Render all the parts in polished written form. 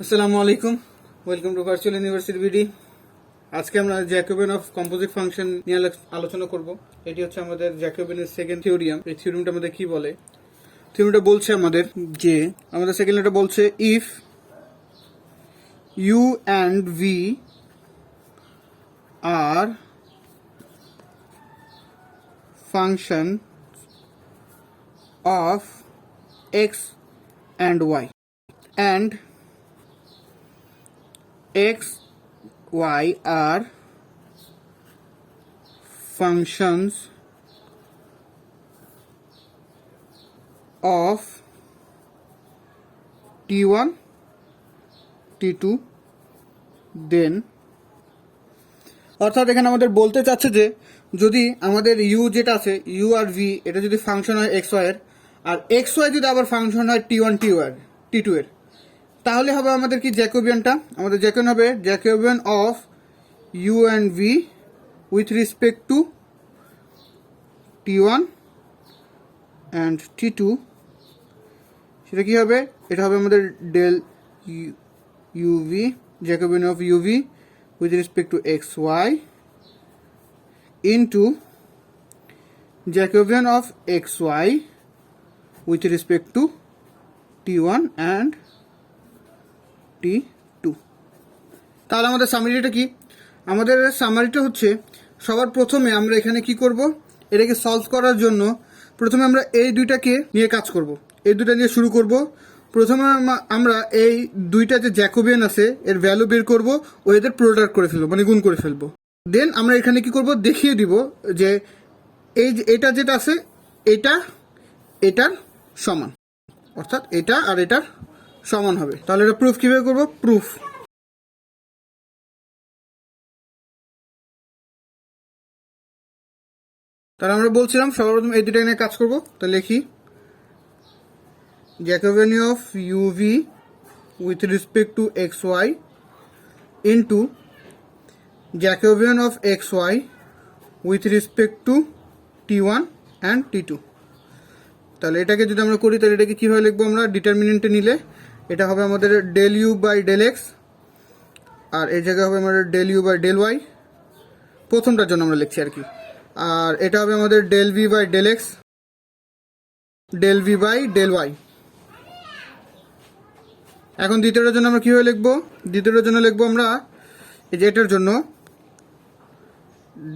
আসসালামু আলাইকুম, welcome to virtual university BD. আজকে আমরা জ্যাকোবিয়ান অফ কম্পোজিট ফাংশন নিয়ে আলোচনা করব। এটি হচ্ছে আমাদের জ্যাকোবিয়ানের সেকেন্ড থিওরিয়াম। এই থিওরিয়ামটা আমাদের কি বলে? থিওরিয়ামটা বলছে আমাদের সেকেন্ড এটা বলছে if U and V are function of X and Y and x y are functions of t1 t2 then অর্থাৎ এখানে আমাদের বলতে চাচ্ছে যে যদি আমাদের ইউ যেটা আছে ইউ আর ভি এটা যদি ফাংশন হয় এক্স ওয়াই এর, আর এক্স ওয়াই যদি আবার ফাংশন হয় টি1 টি2 এর, তাহলে হবে আমাদের কি জ্যাকোবিয়ানটা, আমাদের জ্যাকোবিয়ান হবে Jacobian of u and v with respect to t one and t two. সেটা কি হবে? এটা হবে আমাদের del uv, Jacobian of UV with respect to x y into Jacobian of x y with respect to t one and t two. তাহলে আমাদের সামারিটা কি? আমাদের সামারিটা হচ্ছে সবার প্রথমে আমরা এখানে কি করব, এটাকে সলভ করার জন্য প্রথমে আমরা এই দুইটাকে নিয়ে কাজ করব, এই দুইটা নিয়ে শুরু করব। প্রথমে আমরা এই দুইটা যে জ্যাকোবিয়ান আছে এর ভ্যালু বের করব ও এদের প্রোডাক্ট করে ফেলবো, মানে গুণ করে ফেলবো। দেন আমরা এখানে কি করব, দেখিয়ে দিব যে এই যে এটা যেটা আছে এটা এটার সমান, অর্থাৎ এটা আর এটার সমান হবে। তাহলে এটা প্রুফ কিভাবে করব? প্রুফ তাহলে আমরা বলছিলাম সর্বপ্রথম এই দুটো নিয়ে কাজ করব। তো লিখি Jacobian of UV with respect to x y into Jacobian of x y with respect to t one and t two. তাহলে এটাকে যদি আমরা করি তাহলে এটাকে কীভাবে লিখবো? আমরা ডিটারমিনেন্টে নিলে এটা হবে আমাদের del u by del x, আর এই জায়গায় হবে আমাদের del u by del y, প্রথমটার জন্য আমরা লিখছি আর কি। আর এটা হবে আমাদের del v by del x, del v by del y. এখন দ্বিতীয়টার জন্য আমরা কীভাবে লিখবো? দ্বিতীয়টার জন্য লিখবো আমরা এই যে এটার জন্য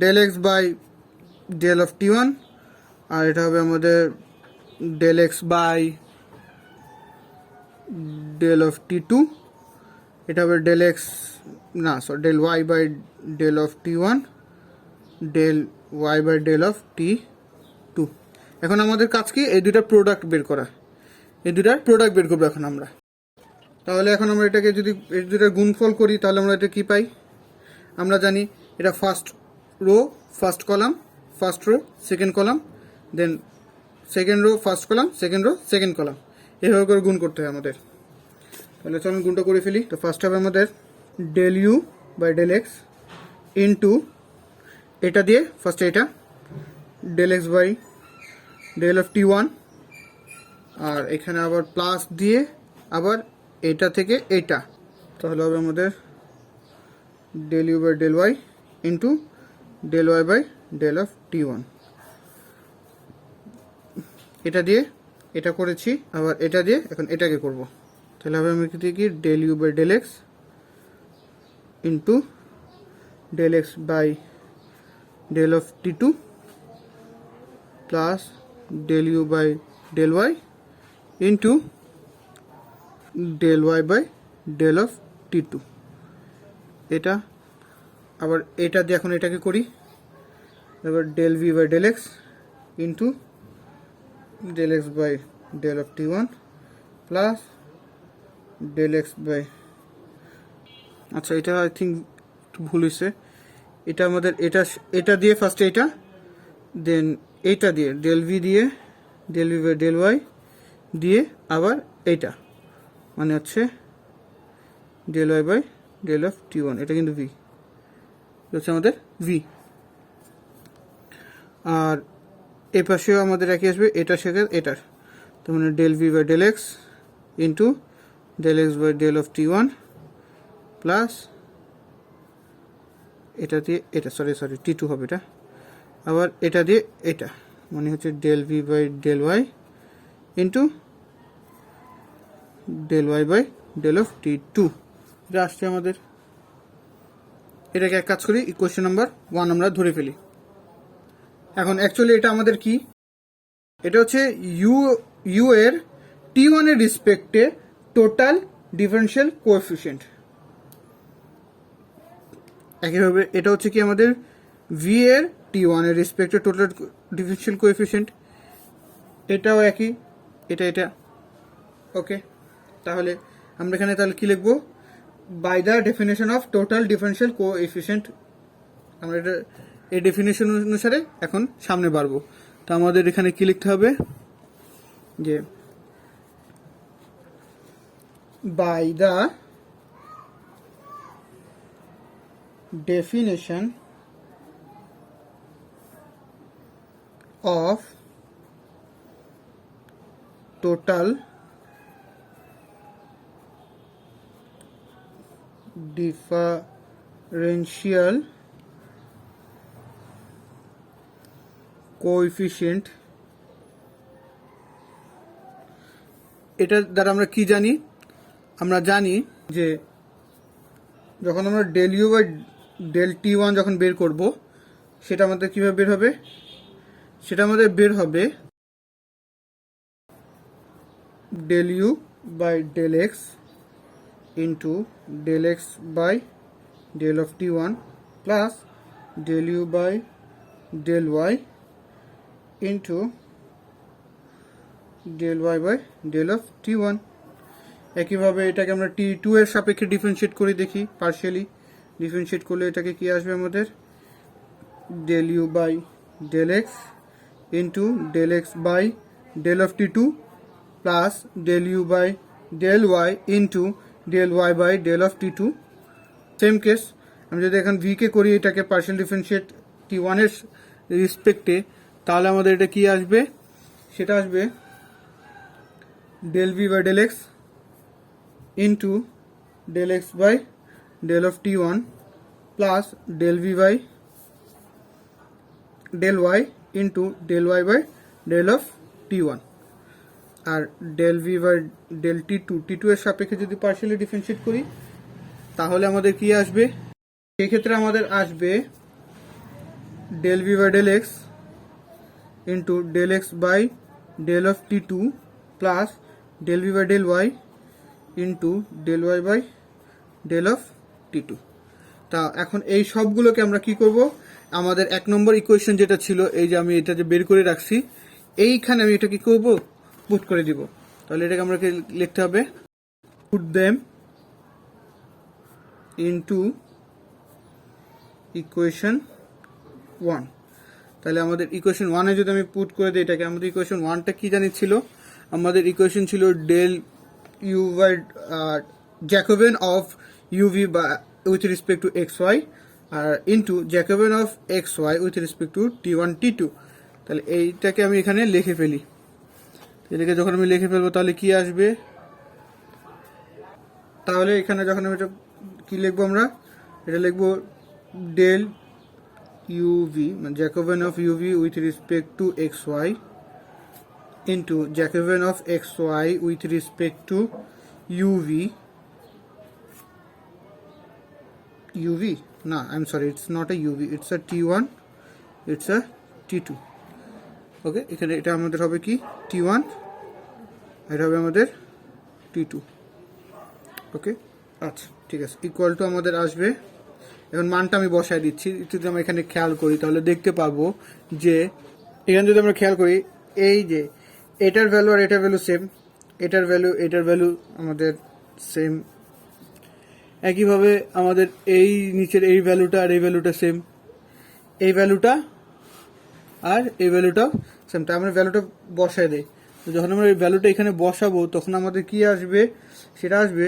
del x by del of t one, আর এটা হবে আমাদের del x by del of টি2, এটা হবে del x del y by del of t one, del y by del of t two. এখন আমাদের কাজ কি? এই দুইটার প্রোডাক্ট বের করা, এই দুইটার প্রোডাক্ট বের করবো এখন আমরা। তাহলে এখন আমরা এটাকে যদি এই দুইটার গুণফল করি তাহলে আমরা এটা কি পাই? আমরা জানি এটা first row first column, first row second column, then second row first column, second row second column, এভাবে করে গুণ করতে হয় আমাদের। তাহলে চলুন গুণটা করে ফেলি। তো ফার্স্ট হবে আমাদের del u by del x into এটা দিয়ে ফার্স্ট এটা del x by del of t one, আর এখানে আবার প্লাস দিয়ে আবার এটা থেকে এটা, তাহলে হবে আমাদের del u by del y into del y by del of T one. এটা দিয়ে এটা করেছি, আবার এটা দিয়ে এখন এটাকে করব। তাহলে হবে আমি কি del u by del x into del x by del of T two plus del u by del y into del y by del of টি2। এটা আবার এটা দিয়ে এখন এটাকে করি, এবার del v by del x into del x by del of T one plus del x by, আচ্ছা এটা আই থিঙ্ক একটু ভুল হয়েছে। এটা আমাদের এটা দিয়ে ফার্স্টে এটা, দেন এইটা দিয়ে ডেল ভি দিয়ে del v by del y দিয়ে আবার এইটা, মানে হচ্ছে del y by del of T one, এটা কিন্তু ভি হচ্ছে আমাদের ভি। আর এই পাশেও আমাদের একই আসবে, এটা শেখে এটার, তার মানে del v by del x into del x by del of T one plus এটা দিয়ে এটা সরি টি টু হবে এটা, আবার এটা দিয়ে এটা মানে হচ্ছে del v by del y into del y by del of T two. এটা আসছে আমাদের। এটাকে এক কাজ করি, ইকুয়েশন নাম্বার 1 আমরা ধরে ফেলি। এখন অ্যাকচুয়ালি এটা আমাদের কি, এটা হচ্ছে ইউ এর টি ওয়ানের রেসপেক্টে টোটাল ডিফারেনশিয়াল কোএফিসিয়েন্ট। একইভাবে এটা হচ্ছে কি আমাদের ভি এর টি ওয়ানের রেসপেক্টে টোটাল ডিফারেনশিয়াল কোএফিসিয়েন্ট, এটাও একই, এটা ওকে। তাহলে আমরা এখানে তাহলে কি লিখবো, by the definition of total differential coefficient. আমরা এটা এই ডেফিনেশন অনুসারে এখন সামনে বাড়বো। তো আমাদের এখানে কি লিখতে হবে যে by the definition of total differential coefficient, এটার দ্বারা আমরা কি জানি, আমরা জানি যে যখন আমরা del u by del t one যখন বের করব, সেটা আমাদের কীভাবে বের হবে, সেটা আমাদের বের হবে del u by del x into del x by del of T one plus del u by del y into del y by del of T one. একইভাবে এটাকে আমরা টি টু এর সাপেক্ষে ডিফারেন্সিয়েট করে দেখি, পার্শিয়ালি ডিফারেন্সিয়েট করলে এটাকে কি আসবে আমাদের, del u by del x into del x by del of T two plus del u by del y into del y by del of T two. Same case আমি যদি এখন V K করি এটাকে partial differentiate টি ওয়ানের রেসপেক্টে, তাহলে আমাদের এটা কি আসবে, সেটা আসবে del v by del x into del x by del of T one plus del v by del y into del y by del of T one. আর del v by del t two এর সাপেক্ষে যদি partially differentiate করি তাহলে আমাদের কি আসবে, সেক্ষেত্রে আমাদের আসবে del v by del x into del x by del of T two plus del v by del y into del y by del of T two. তা এখন এই সবগুলোকে আমরা কি করব, আমাদের 1 নম্বর ইকুয়েশন যেটা ছিল, এই যে আমি এটা যে বের করে রাখছি, এইখানে আমি এটা কি করব, পুট করে দিব। তাহলে এটাকে আমরা লিখতে হবে পুট দেম ইনটু ইকুয়েশন 1। তাহলে আমাদের ইকুয়েশন 1 এ যদি আমি পুট করে দিই এটাকে, আমাদের ইকুয়েশন 1টা কি জানি ছিল, আমাদের ইকুয়েশন ছিল del u by Jacobian of UV with respect to x y আর into Jacobian of x y with respect to t one t two. তাহলে এইটাকে আমি এখানে লিখে ফেলি। এটাকে যখন আমি লিখে ফেলবো তাহলে কি আসবে, তাহলে এখানে যখন আমি এটা কি লিখবো, আমরা এটা লিখবো ডেল ইউভি মানে Jacobian of UV with respect to x y into Jacobian of x y with respect to u v না I am sorry, it's not a u v, it's a T one, it's a T two. Okay, এখানে এটা আমাদের হবে কি T one, এটা হবে আমাদের টি two. ওকে, আচ্ছা ঠিক আছে, ইকুয়াল টু আমাদের আসবে, এখন মানটা আমি বসায় দিচ্ছি। যদি আমরা এখানে খেয়াল করি তাহলে দেখতে পাবো যে এখানে যদি আমরা খেয়াল করি, এই যে এটার ভ্যালু আর এটার ভ্যালু সেম, এটার ভ্যালু আমাদের সেম। একইভাবে আমাদের এই নিচের এই ভ্যালুটা আর এই ভ্যালুটা সেম, এই ভ্যালুটা আর এই ভ্যালুটাও সেম। তাই আমরা ভ্যালুটা বসায় দিই। যখন আমরা এই ভ্যালুটা এখানে বসাবো তখন আমাদের কি আসবে, সেটা আসবে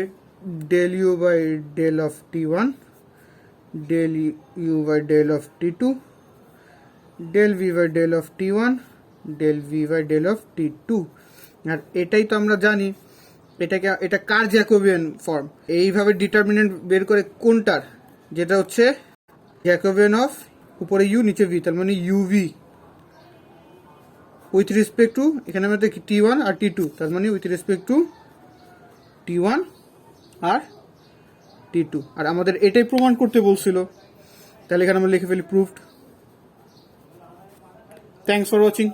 del u by del of T one, del u by del of T two, del v by del of T one, del v by del of T two. আর এটাই তো আমরা জানি এটা কার জ্যাকোবিয়ান ফর্ম? এইভাবে ডিটারমিনেন্ট বের করে কোনটার, যেটা হচ্ছে জ্যাকোবিয়ান অফ উপরে ইউ নিচে ভি, তার মানে ইউভি উইথ রেসপেক্ট টু, এখানে আমাদের T1 আর T2, তার মানে উইথ রেসপেক্ট টু T1 আর T2। আর আমাদের এটাই প্রমাণ করতে বলছিল, তাহলে এখানে আমরা লিখে ফেলি প্রুফড। Thanks for watching.